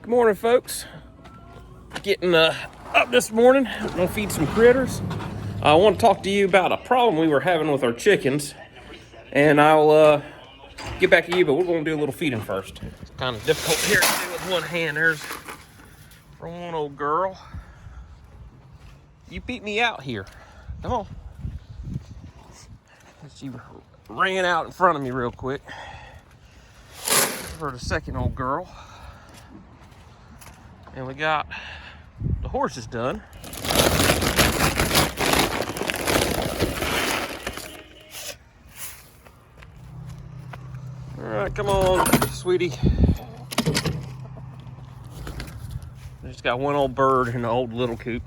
Good morning, folks. Getting up this morning. I'm gonna feed some critters. I want to talk to you about a problem we were having with our chickens, and I'll get back to you, but we're gonna do a little feeding first. It's kind of difficult here to do with one hand. There's from one old girl. You beat me out here. Come on. She ran out in front of me real quick. For the second old girl. And we got the horses done. All right, come on, sweetie. Just got one old bird in the old little coop.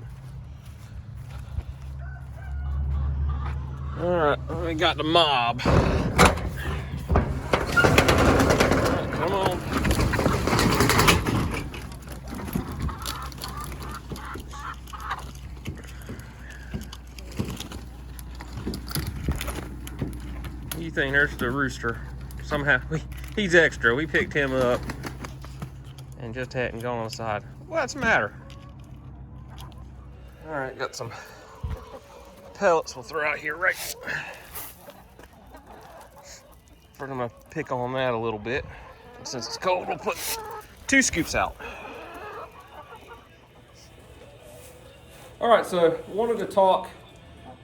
All right, we got the mob. All right, come on. You think there's the rooster? Somehow he's extra. We picked him up and just hadn't gone on the side. What's the matter? All right, got some pellets we'll throw out here right. We're gonna pick on that a little bit. And since it's cold, we'll put 2 scoops out. All right, so wanted to talk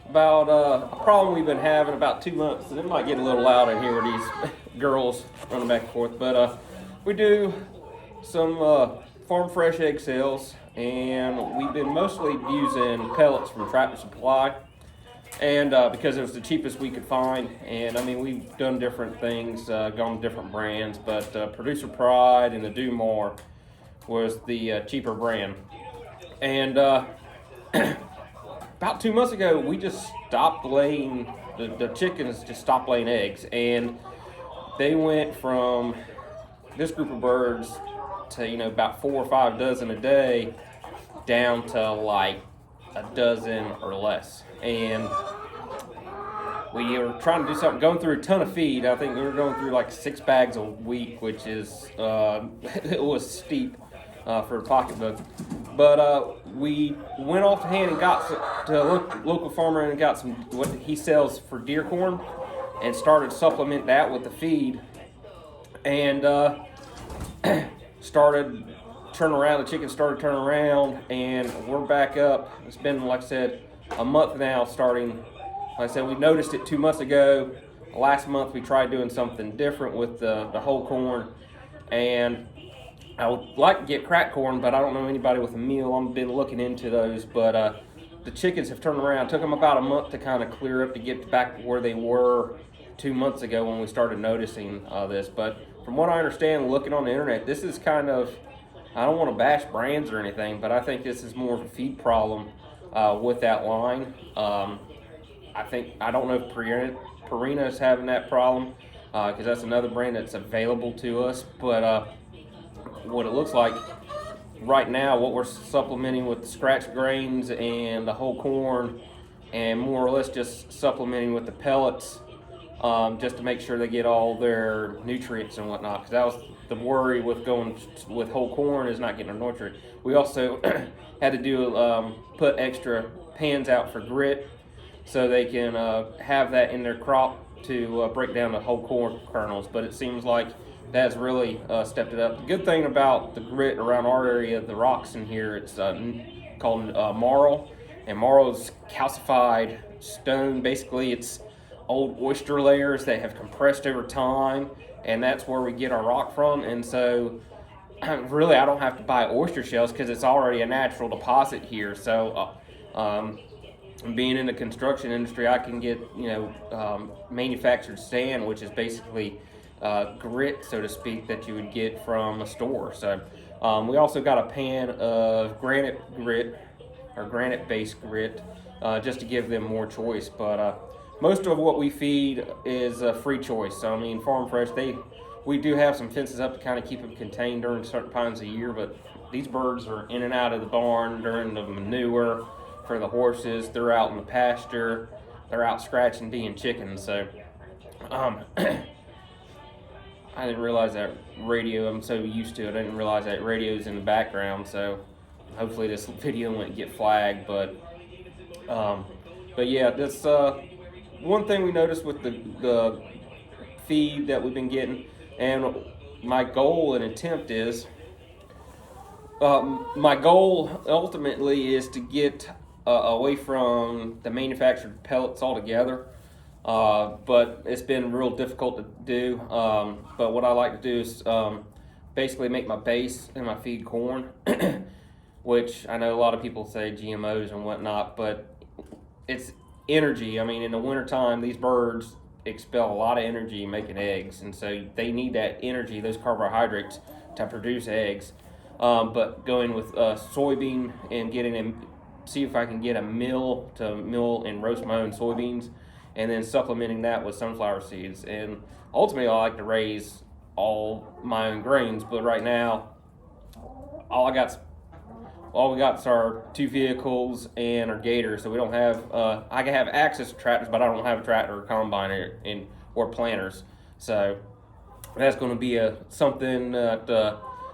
about a problem we've been having about 2 months, and it might get a little loud in here with these girls running back and forth, but we do some farm fresh egg sales, and we've been mostly using pellets from Tractor Supply, and because it was the cheapest we could find. And I mean, we've done different things, gone to different brands, but Producer Pride and the Dumar was the cheaper brand. And about 2 months ago, we just stopped laying, the chickens just stopped laying eggs, and they went from this group of birds to, about 4 or 5 dozen a day down to like a dozen or less. And we were trying to do something, going through a ton of feed. I think we were going through like 6 bags a week, which is, it was steep for a pocketbook. But we went off the hand and got to a local farmer and got some, what he sells for deer corn, and started to supplement that with the feed. And started turning around, the chickens started turning around, and we're back up. It's been, like I said, a month now starting. Like I said, we noticed it 2 months ago. Last month we tried doing something different with the whole corn, and I would like to get cracked corn, but I don't know anybody with a meal. I've been looking into those, but the chickens have turned around. It took them about a month to kind of clear up to get back where they were 2 months ago when we started noticing this. But from what I understand, looking on the internet, this is kind of, I don't want to bash brands or anything, but I think this is more of a feed problem with that line. I don't know if Purina is having that problem, because that's another brand that's available to us, but what it looks like right now, what we're supplementing with the scratch grains and the whole corn, and more or less just supplementing with the pellets, just to make sure they get all their nutrients and whatnot, because that was the worry with going with whole corn, is not getting a nutrient. We also had to do put extra pans out for grit, so they can have that in their crop to break down the whole corn kernels. But it seems like that's really stepped it up. The good thing about the grit around our area, the rocks in here, it's called marl, and marl is calcified stone. Basically, it's old oyster layers that have compressed over time, and that's where we get our rock from. And so really, I don't have to buy oyster shells because it's already a natural deposit here. So being in the construction industry, I can get manufactured sand, which is basically grit, so to speak, that you would get from a store. So we also got a pan of granite grit, or granite-based grit, just to give them more choice. But most of what we feed is free choice. So I mean, Farm Fresh, we do have some fences up to kind of keep them contained during certain times of year, but these birds are in and out of the barn during the manure for the horses. They're out in the pasture. They're out scratching, being chickens. So I didn't realize that radio, I'm so used to it, I didn't realize that radio's in the background, so hopefully this video won't get flagged, um, but yeah, that's one thing we noticed with the feed that we've been getting, and my goal and attempt is, my goal ultimately is to get away from the manufactured pellets altogether. But it's been real difficult to do. But what I like to do is basically make my base and my feed corn, which I know a lot of people say GMOs and whatnot, but it's energy. I mean, in the wintertime, these birds expel a lot of energy making eggs, and so they need that energy, those carbohydrates, to produce eggs. But going with soybean and see if I can get a mill to mill and roast my own soybeans, and then supplementing that with sunflower seeds. And ultimately, I like to raise all my own grains, but right now, all we got is our 2 vehicles and our gators, so we don't have, I can have access to tractors, but I don't have a tractor or combine or planters. So that's going to be something that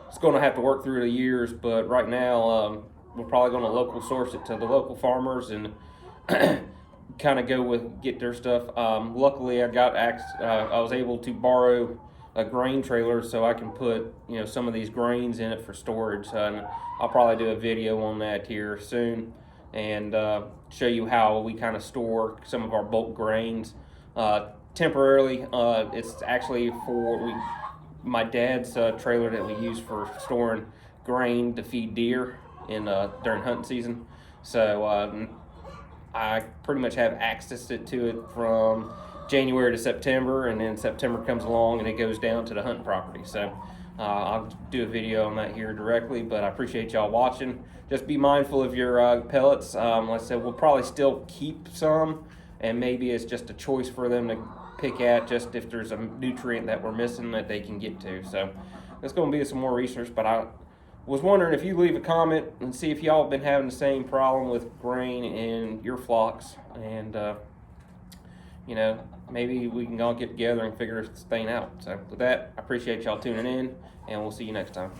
it's going to have to work through the years, but right now we're probably going to local source it to the local farmers and kind of get their stuff. Luckily, I was able to borrow a grain trailer so I can put some of these grains in it for storage, and I'll probably do a video on that here soon and show you how we kind of store some of our bulk grains temporarily. It's actually for my dad's trailer that we use for storing grain to feed deer during hunting season. So I pretty much have access to it from January to September, and then September comes along and it goes down to the hunting property. So I'll do a video on that here directly, but I appreciate y'all watching. Just be mindful of your pellets. Like I said, we'll probably still keep some, and maybe it's just a choice for them to pick at, just if there's a nutrient that we're missing that they can get to. So it's going to be some more research, but I was wondering if you leave a comment and see if y'all have been having the same problem with grain in your flocks, and maybe we can all get together and figure this thing out. So with that, I appreciate y'all tuning in, and we'll see you next time.